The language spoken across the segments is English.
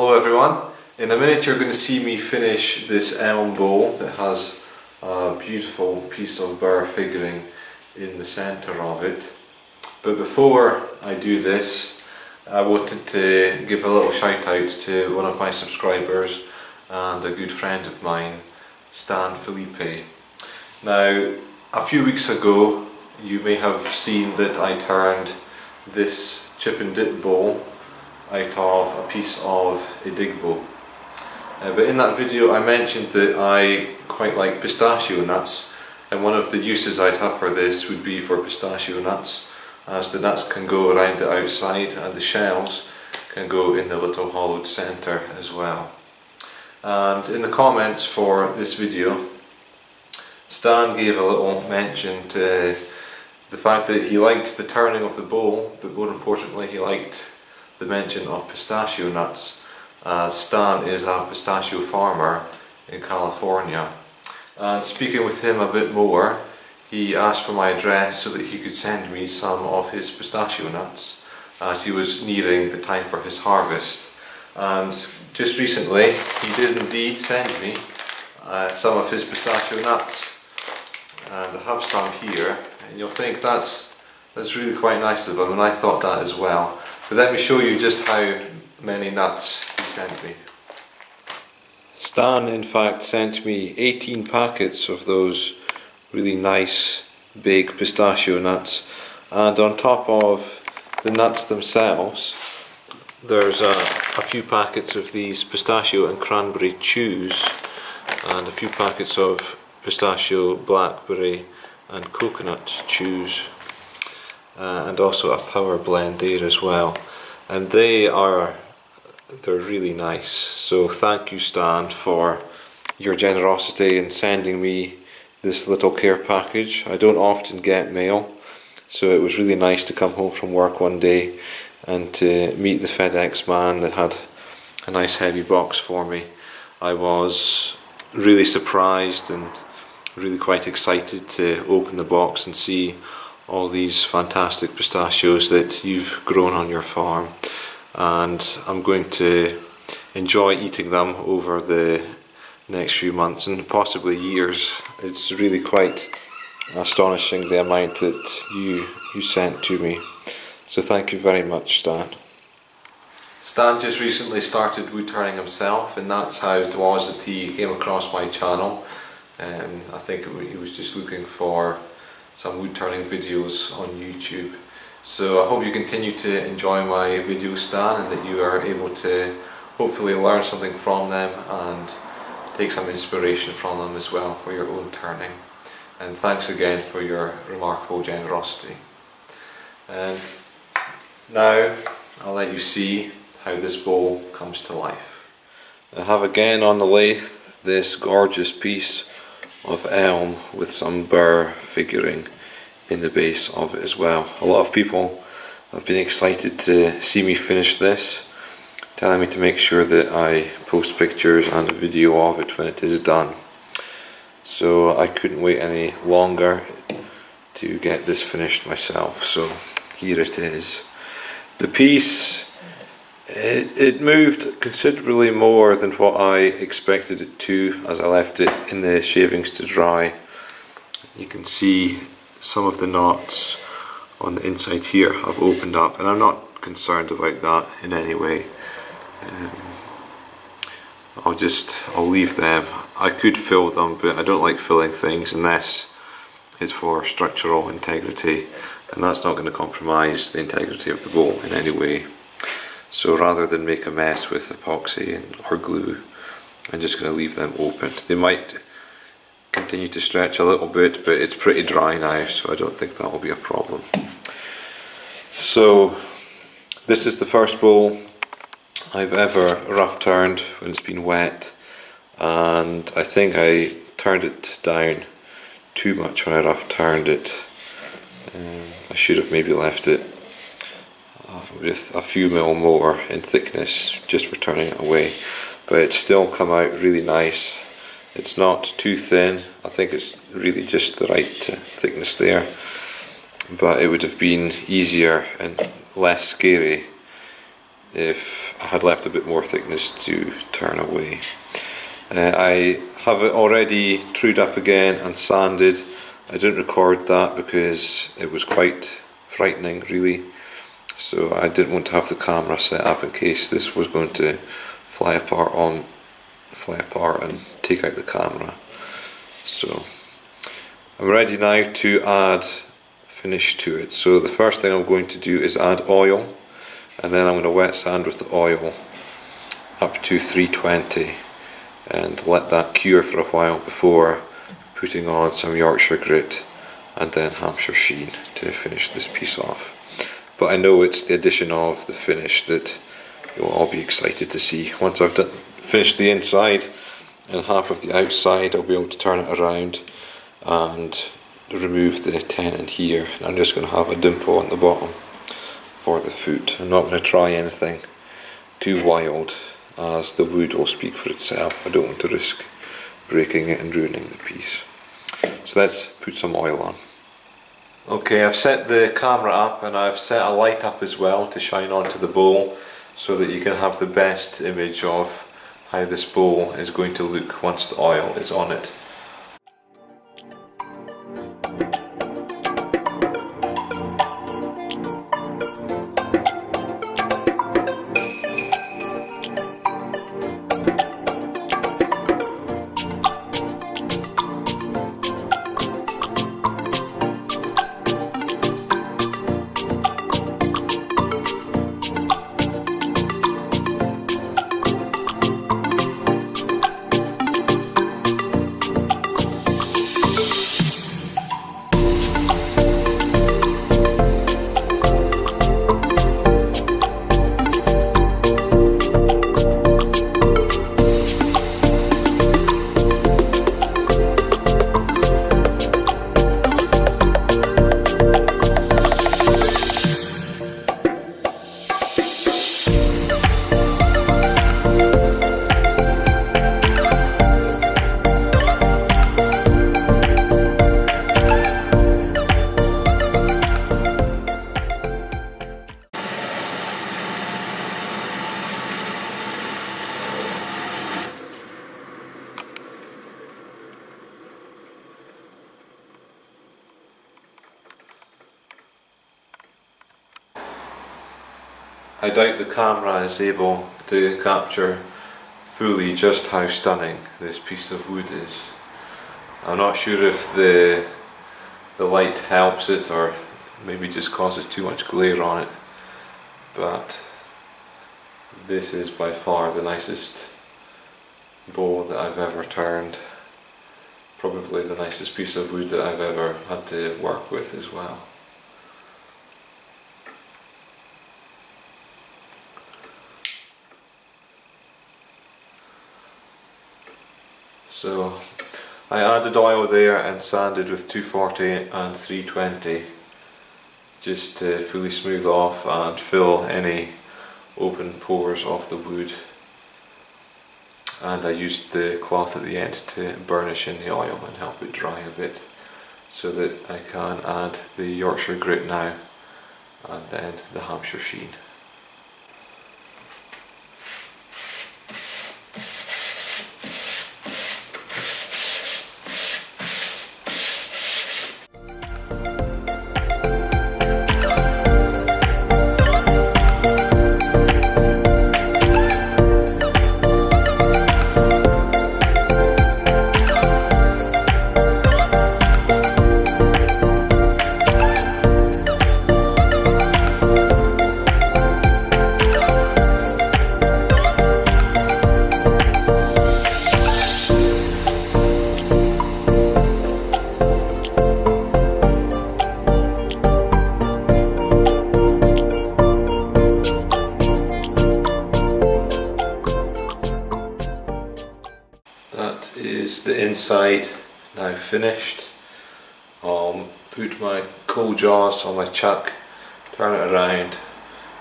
Hello everyone. In a minute you're going to see me finish this elm bowl that has a beautiful piece of Burr figuring in the centre of it. But before I do this, I wanted to give a little shout out to one of my subscribers and a good friend of mine, Felipe. Now, a few weeks ago you may have seen that I turned this chip and dip bowl out of a piece of a dig bowl. But in that video I mentioned that I quite like pistachio nuts, and one of the uses I'd have for this would be for pistachio nuts, as the nuts can go around the outside and the shells can go in the little hollowed centre as well. And in the comments for this video, Stan gave a little mention to the fact that he liked the turning of the bowl, but more importantly he liked the mention of pistachio nuts, as Stan is a pistachio farmer in California. And speaking with him a bit more, he asked for my address so that he could send me some of his pistachio nuts, as he was nearing the time for his harvest. And just recently he did indeed send me some of his pistachio nuts, and I have some here, and you'll think that's really quite nice of him, and I thought that as well. But let me show you just how many nuts he sent me. Stan in fact sent me 18 packets of those really nice big pistachio nuts, and on top of the nuts themselves there's a few packets of these pistachio and cranberry chews, and a few packets of pistachio, blackberry and coconut chews, and also a power blend there as well, and they're really nice. So thank you, Stan, for your generosity in sending me this little care package. I don't often get mail, so it was really nice to come home from work one day and to meet the FedEx man that had a nice heavy box for me. I was really surprised and really quite excited to open the box and see all these fantastic pistachios that you've grown on your farm, and I'm going to enjoy eating them over the next few months and possibly years. It's really quite astonishing the amount that you sent to me, so thank you very much, Stan. Stan just recently started wood turning himself, and that's how it was that he came across my channel. I think he was just looking for some wood turning videos on YouTube. So I hope you continue to enjoy my videos, Stan, and that you are able to hopefully learn something from them and take some inspiration from them as well for your own turning. And thanks again for your remarkable generosity. And now I'll let you see how this bowl comes to life. I have again on the lathe this gorgeous piece of elm with some Burr figuring in the base of it as well. A lot of people have been excited to see me finish this, telling me to make sure that I post pictures and a video of it when it is done. So I couldn't wait any longer to get this finished myself, so here it is. The piece, it moved considerably more than what I expected it to as I left it in the shavings to dry. You can see some of the knots on the inside here have opened up, and I'm not concerned about that in any way. I'll leave them. I could fill them, but I don't like filling things unless it's for structural integrity, and that's not going to compromise the integrity of the bowl in any way. So rather than make a mess with epoxy or glue, I'm just going to leave them open. They might continue to stretch a little bit, but it's pretty dry now, so I don't think that will be a problem. So this is the first bowl I've ever rough turned when it's been wet, and I think I turned it down too much when I rough turned it. I should have maybe left it with a few mil more in thickness just for turning it away, but it's still come out really nice. It's not too thin, I think it's really just the right thickness there, but it would have been easier and less scary if I had left a bit more thickness to turn away. I have it already trued up again and sanded. I didn't record that because it was quite frightening really, so I didn't want to have the camera set up in case this was going to fly apart and take out the camera. So I'm ready now to add finish to it. So the first thing I'm going to do is add oil, and then I'm going to wet sand with the oil up to 320 and let that cure for a while before putting on some Yorkshire Grit and then Hampshire Sheen to finish this piece off. But I know it's the addition of the finish that you'll all be excited to see. Once I've finished the inside and half of the outside, I'll be able to turn it around and remove the tenon here. And I'm just going to have a dimple on the bottom for the foot. I'm not going to try anything too wild, as the wood will speak for itself. I don't want to risk breaking it and ruining the piece. So let's put some oil on. Okay, I've set the camera up and I've set a light up as well to shine onto the bowl so that you can have the best image of how this bowl is going to look once the oil is on it. I doubt the camera is able to capture fully just how stunning this piece of wood is. I'm not sure if the light helps it or maybe just causes too much glare on it, but this is by far the nicest bowl that I've ever turned. Probably the nicest piece of wood that I've ever had to work with as well. So I added oil there and sanded with 240 and 320 just to fully smooth off and fill any open pores of the wood, and I used the cloth at the end to burnish in the oil and help it dry a bit so that I can add the Yorkshire Grit now and then the Hampshire Sheen. That is the inside now finished. I'll put my coal jaws on my chuck, turn it around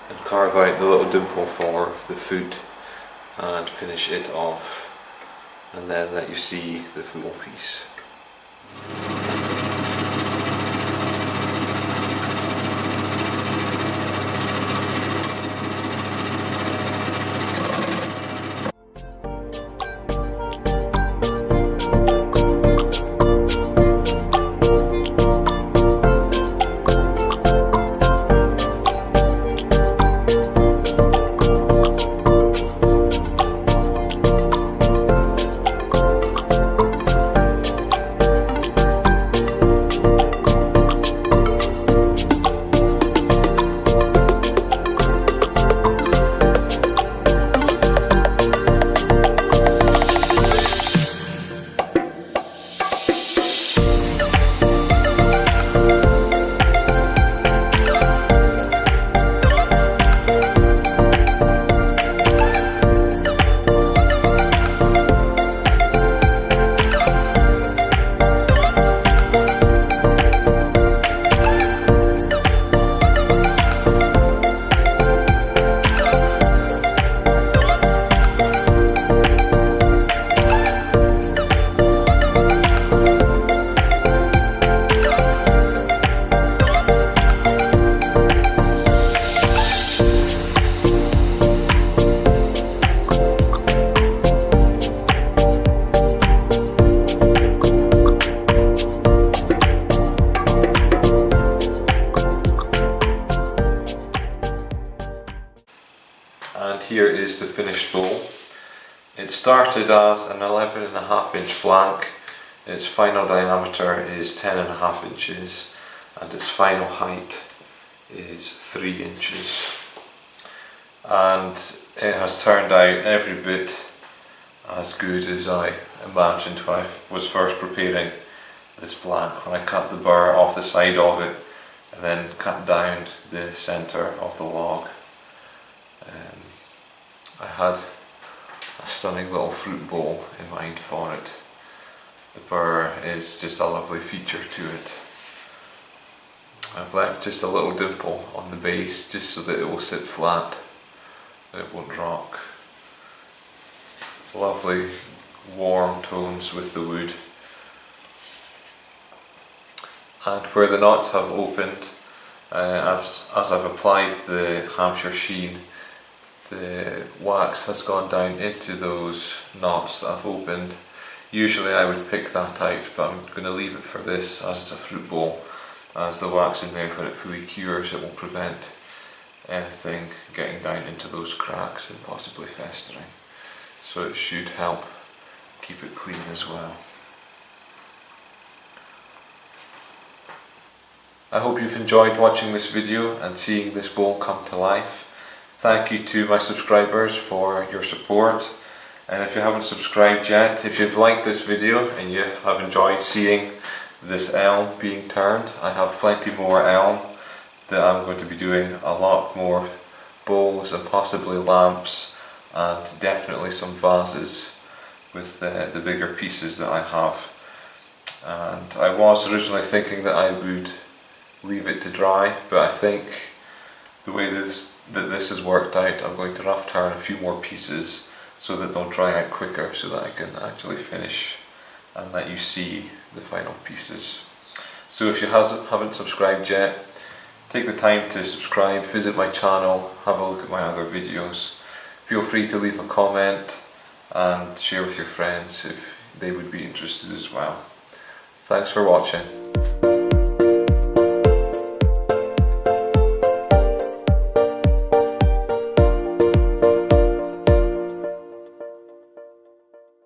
and carve out the little dimple for the foot and finish it off, and then let you see the full piece. is the finished bowl. It started as an 11.5 inch blank. Its final diameter is 10.5 inches and its final height is 3 inches. And it has turned out every bit as good as I imagined when I was first preparing this blank, when I cut the burr off the side of it and then cut down the centre of the log. I had a stunning little fruit bowl in mind for it. The burr is just a lovely feature to it. I've left just a little dimple on the base just so that it will sit flat and it won't rock. Lovely warm tones with the wood. And where the knots have opened, as I've applied the Hampshire Sheen, the wax has gone down into those knots that I've opened. Usually I would pick that out, but I'm going to leave it for this as it's a fruit bowl, as the wax in there, when it fully cures, it will prevent anything getting down into those cracks and possibly festering. So it should help keep it clean as well. I hope you've enjoyed watching this video and seeing this bowl come to life. Thank you to my subscribers for your support, and if you haven't subscribed yet, if you've liked this video and you have enjoyed seeing this elm being turned, I have plenty more elm that I'm going to be doing, a lot more bowls and possibly lamps and definitely some vases with the bigger pieces that I have. And I was originally thinking that I would leave it to dry, but I think the way this has worked out, I'm going to rough turn a few more pieces so that they'll dry out quicker, so that I can actually finish and let you see the final pieces. So if you haven't subscribed yet, take the time to subscribe, visit my channel, have a look at my other videos. Feel free to leave a comment and share with your friends if they would be interested as well. Thanks for watching.